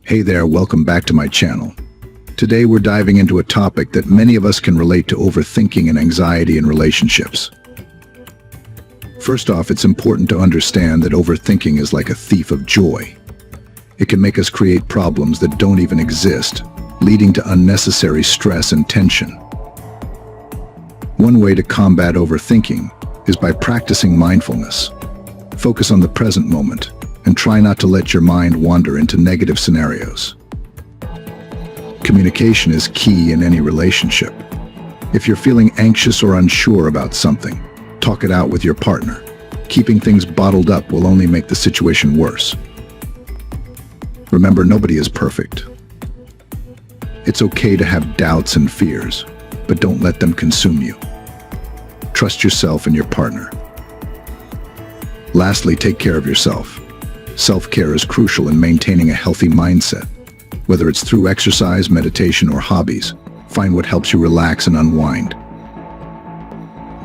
Hey there, welcome back to my channel. Today we're diving into a topic that many of us can relate to: overthinking and anxiety in relationships. First off, it's important to understand that overthinking is like a thief of joy. It can make us create problems that don't even exist, leading to unnecessary stress and tension. One way to combat overthinking is by practicing mindfulness. Focus on the present moment and try not to let your mind wander into negative scenarios. Communication is key in any relationship. If you're feeling anxious or unsure about something, talk it out with your partner. Keeping things bottled up will only make the situation worse. Remember, nobody is perfect. It's okay to have doubts and fears, but don't let them consume you. Trust yourself and your partner. Lastly, take care of yourself. Self-care is crucial in maintaining a healthy mindset. Whether it's through exercise, meditation, or hobbies, find what helps you relax and unwind.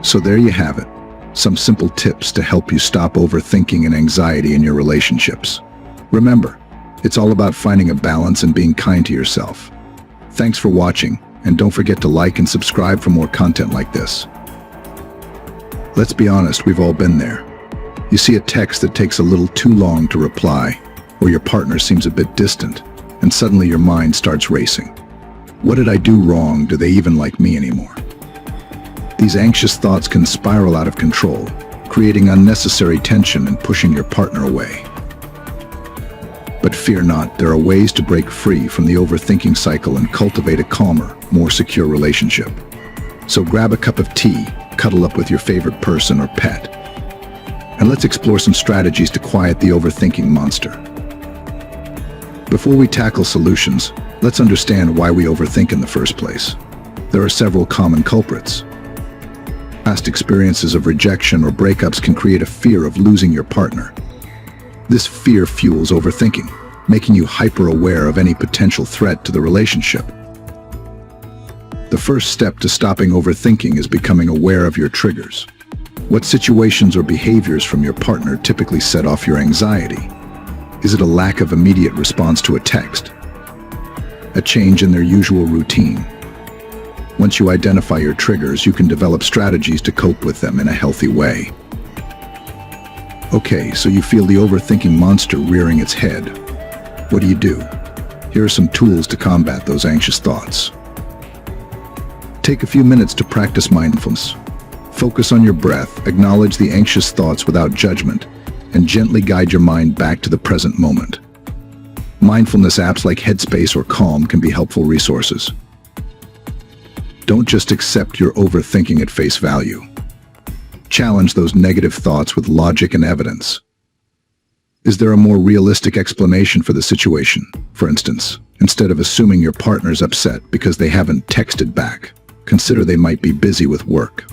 So there you have it, some simple tips to help you stop overthinking and anxiety in your relationships. Remember, it's all about finding a balance and being kind to yourself. Thanks for watching, and don't forget to like and subscribe for more content like this. Let's be honest, we've all been there. You see a text that takes a little too long to reply, or your partner seems a bit distant, and suddenly your mind starts racing. What did I do wrong? Do they even like me anymore? These anxious thoughts can spiral out of control, creating unnecessary tension and pushing your partner away. But fear not, there are ways to break free from the overthinking cycle and cultivate a calmer, more secure relationship. So grab a cup of tea, cuddle up with your favorite person or pet, and let's explore some strategies to quiet the overthinking monster. Before we tackle solutions, let's understand why we overthink in the first place. There are several common culprits. Past experiences of rejection or breakups can create a fear of losing your partner. This fear fuels overthinking, making you hyper-aware of any potential threat to the relationship. The first step to stopping overthinking is becoming aware of your triggers. What situations or behaviors from your partner typically set off your anxiety? Is it a lack of immediate response to a text? A change in their usual routine? Once you identify your triggers, you can develop strategies to cope with them in a healthy way. Okay, so you feel the overthinking monster rearing its head. What do you do? Here are some tools to combat those anxious thoughts. Take a few minutes to practice mindfulness. Focus on your breath, acknowledge the anxious thoughts without judgment, and gently guide your mind back to the present moment. Mindfulness apps like Headspace or Calm can be helpful resources. Don't just accept your overthinking at face value. Challenge those negative thoughts with logic and evidence. Is there a more realistic explanation for the situation? For instance, instead of assuming your partner's upset because they haven't texted back, consider they might be busy with work.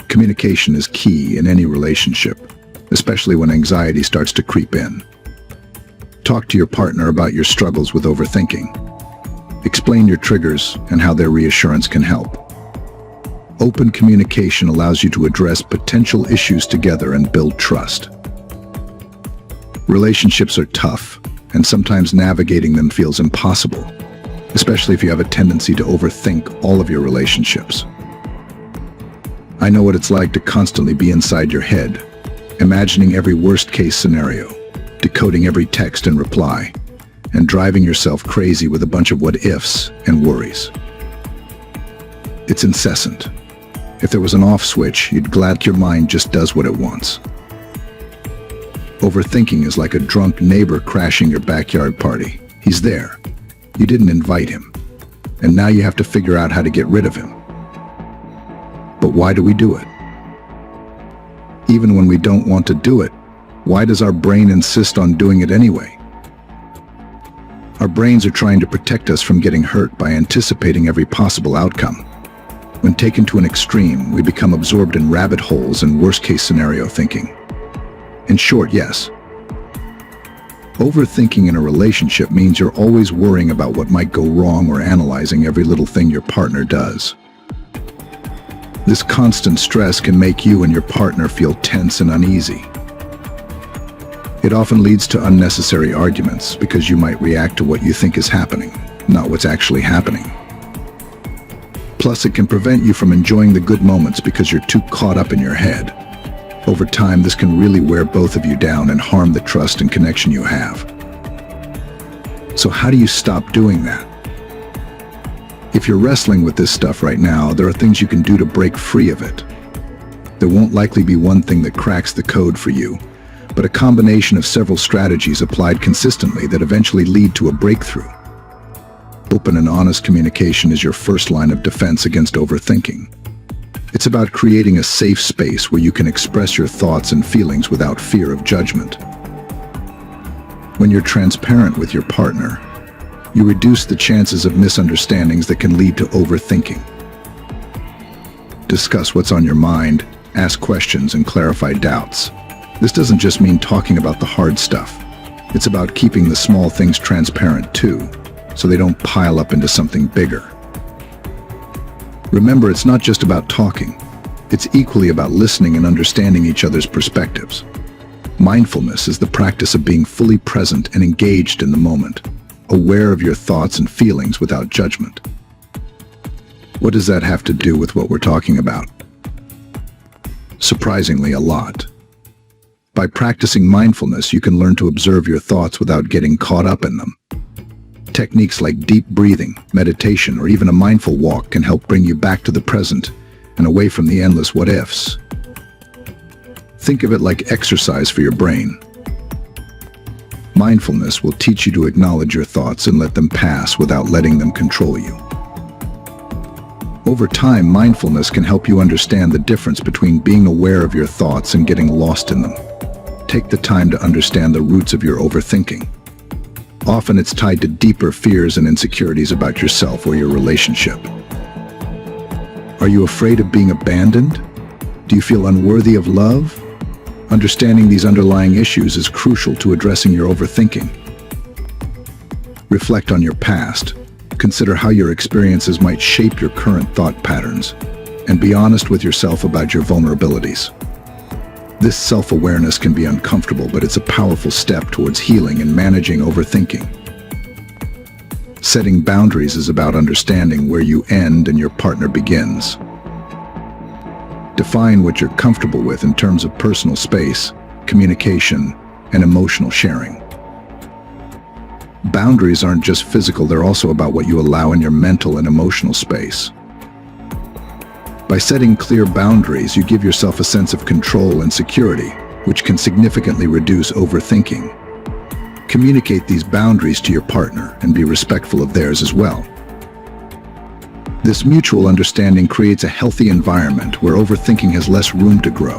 Communication is key in any relationship, especially when anxiety starts to creep in. Talk to your partner about your struggles with overthinking. Explain your triggers and how their reassurance can help. Open communication allows you to address potential issues together and build trust. Relationships are tough, and sometimes navigating them feels impossible, especially if you have a tendency to overthink all of your relationships. I know what it's like to constantly be inside your head, imagining every worst-case scenario, decoding every text and reply, and driving yourself crazy with a bunch of what-ifs and worries. It's incessant. If there was an off switch, you'd glad your mind just does what it wants. Overthinking is like a drunk neighbor crashing your backyard party. He's there. You didn't invite him, and now you have to figure out how to get rid of him. But why do we do it? Even when we don't want to do it, why does our brain insist on doing it anyway? Our brains are trying to protect us from getting hurt by anticipating every possible outcome. When taken to an extreme, we become absorbed in rabbit holes and worst-case scenario thinking. In short, yes. Overthinking in a relationship means you're always worrying about what might go wrong or analyzing every little thing your partner does. This constant stress can make you and your partner feel tense and uneasy. It often leads to unnecessary arguments because you might react to what you think is happening, not what's actually happening. Plus, it can prevent you from enjoying the good moments because you're too caught up in your head. Over time, this can really wear both of you down and harm the trust and connection you have. So how do you stop doing that? If you're wrestling with this stuff right now, there are things you can do to break free of it. There won't likely be one thing that cracks the code for you, but a combination of several strategies applied consistently that eventually lead to a breakthrough. Open and honest communication is your first line of defense against overthinking. It's about creating a safe space where you can express your thoughts and feelings without fear of judgment. When you're transparent with your partner, you reduce the chances of misunderstandings that can lead to overthinking. Discuss what's on your mind, ask questions, and clarify doubts. This doesn't just mean talking about the hard stuff. It's about keeping the small things transparent too, so they don't pile up into something bigger. Remember, it's not just about talking. It's equally about listening and understanding each other's perspectives. Mindfulness is the practice of being fully present and engaged in the moment, aware of your thoughts and feelings without judgment. What does that have to do with what we're talking about? Surprisingly, a lot. By practicing mindfulness, you can learn to observe your thoughts without getting caught up in them. Techniques like deep breathing, meditation, or even a mindful walk can help bring you back to the present and away from the endless what-ifs. Think of it like exercise for your brain. Mindfulness will teach you to acknowledge your thoughts and let them pass without letting them control you. Over time, mindfulness can help you understand the difference between being aware of your thoughts and getting lost in them. Take the time to understand the roots of your overthinking. Often it's tied to deeper fears and insecurities about yourself or your relationship. Are you afraid of being abandoned? Do you feel unworthy of love? Understanding these underlying issues is crucial to addressing your overthinking. Reflect on your past. Consider how your experiences might shape your current thought patterns, and be honest with yourself about your vulnerabilities. This self-awareness can be uncomfortable, but it's a powerful step towards healing and managing overthinking. Setting boundaries is about understanding where you end and your partner begins. Define what you're comfortable with in terms of personal space, communication, and emotional sharing. Boundaries aren't just physical, they're also about what you allow in your mental and emotional space. By setting clear boundaries, you give yourself a sense of control and security, which can significantly reduce overthinking. Communicate these boundaries to your partner and be respectful of theirs as well. This mutual understanding creates a healthy environment where overthinking has less room to grow.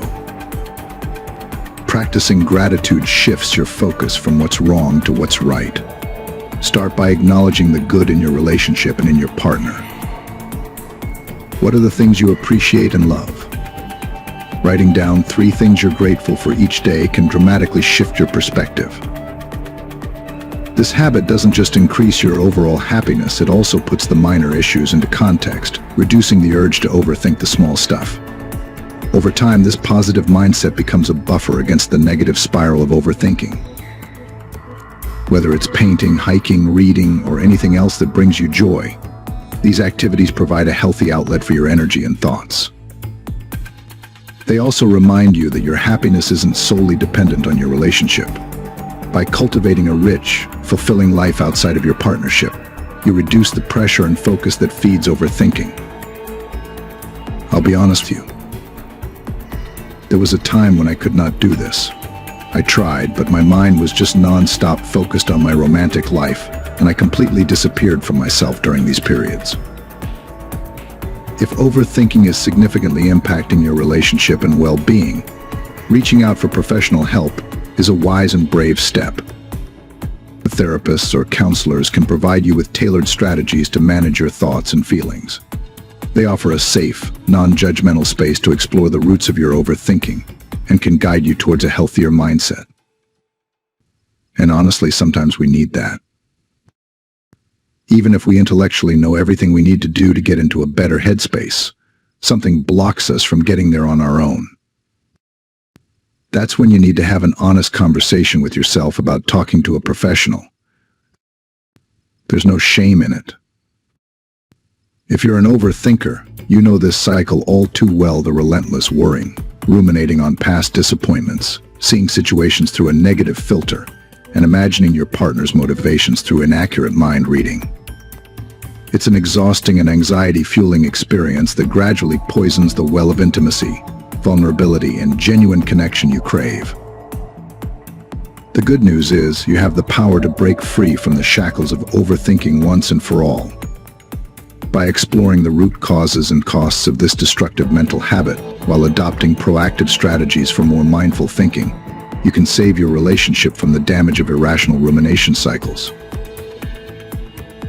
Practicing gratitude shifts your focus from what's wrong to what's right. Start by acknowledging the good in your relationship and in your partner. What are the things you appreciate and love? Writing down 3 things you're grateful for each day can dramatically shift your perspective. This habit doesn't just increase your overall happiness, it also puts the minor issues into context, reducing the urge to overthink the small stuff. Over time, this positive mindset becomes a buffer against the negative spiral of overthinking. Whether it's painting, hiking, reading, or anything else that brings you joy, these activities provide a healthy outlet for your energy and thoughts. They also remind you that your happiness isn't solely dependent on your relationship. By cultivating a rich, fulfilling life outside of your partnership, you reduce the pressure and focus that feeds overthinking. I'll be honest with you. There was a time when I could not do this. I tried, but my mind was just non-stop focused on my romantic life, and I completely disappeared from myself during these periods. If overthinking is significantly impacting your relationship and well-being, reaching out for professional help is a wise and brave step. Therapists or counselors can provide you with tailored strategies to manage your thoughts and feelings. They offer a safe, non-judgmental space to explore the roots of your overthinking and can guide you towards a healthier mindset. And honestly, sometimes we need that. Even if we intellectually know everything we need to do to get into a better headspace, something blocks us from getting there on our own. That's when you need to have an honest conversation with yourself about talking to a professional. There's no shame in it. If you're an overthinker, you know this cycle all too well: the relentless worrying, ruminating on past disappointments, seeing situations through a negative filter, and imagining your partner's motivations through inaccurate mind reading. It's an exhausting and anxiety-fueling experience that gradually poisons the well of intimacy, vulnerability, and genuine connection you crave. The good news is you have the power to break free from the shackles of overthinking once and for all. By exploring the root causes and costs of this destructive mental habit while adopting proactive strategies for more mindful thinking, you can save your relationship from the damage of irrational rumination cycles.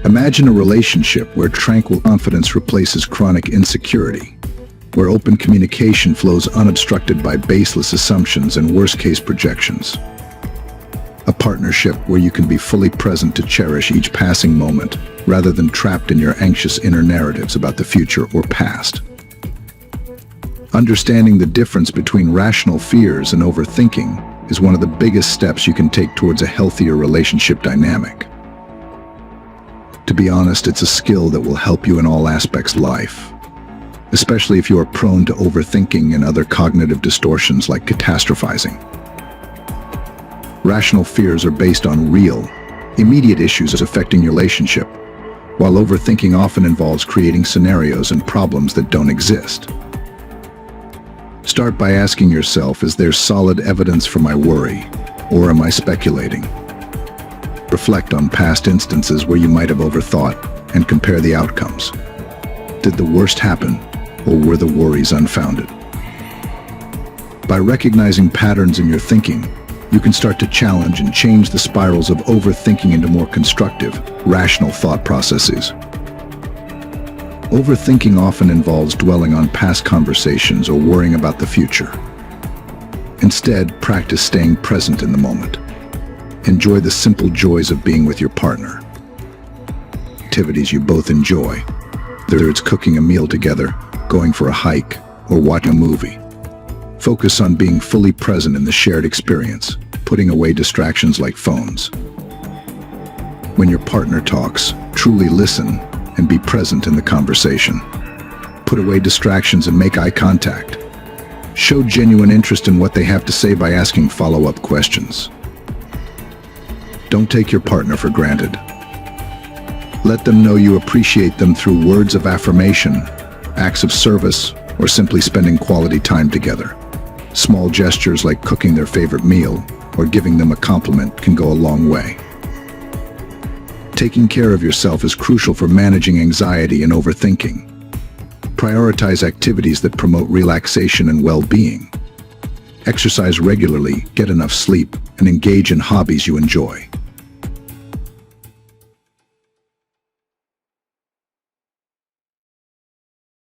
Imagine a relationship where tranquil confidence replaces chronic insecurity, where open communication flows unobstructed by baseless assumptions and worst-case projections. A partnership where you can be fully present to cherish each passing moment, rather than trapped in your anxious inner narratives about the future or past. Understanding the difference between rational fears and overthinking is one of the biggest steps you can take towards a healthier relationship dynamic. To be honest, it's a skill that will help you in all aspects of life, especially if you are prone to overthinking and other cognitive distortions like catastrophizing. Rational fears are based on real, immediate issues affecting your relationship, while overthinking often involves creating scenarios and problems that don't exist. Start by asking yourself, is there solid evidence for my worry, or am I speculating? Reflect on past instances where you might have overthought and compare the outcomes. Did the worst happen, or were the worries unfounded? By recognizing patterns in your thinking, you can start to challenge and change the spirals of overthinking into more constructive, rational thought processes. Overthinking often involves dwelling on past conversations or worrying about the future. Instead, practice staying present in the moment. Enjoy the simple joys of being with your partner. Activities you both enjoy, whether it's cooking a meal together, going for a hike, or watching a movie. Focus on being fully present in the shared experience, putting away distractions like phones. When your partner talks, truly listen and be present in the conversation. Put away distractions and make eye contact. Show genuine interest in what they have to say by asking follow-up questions. Don't take your partner for granted. Let them know you appreciate them through words of affirmation, acts of service, or simply spending quality time together. Small gestures like cooking their favorite meal or giving them a compliment can go a long way. Taking care of yourself is crucial for managing anxiety and overthinking. Prioritize activities that promote relaxation and well-being. Exercise regularly, get enough sleep, and engage in hobbies you enjoy.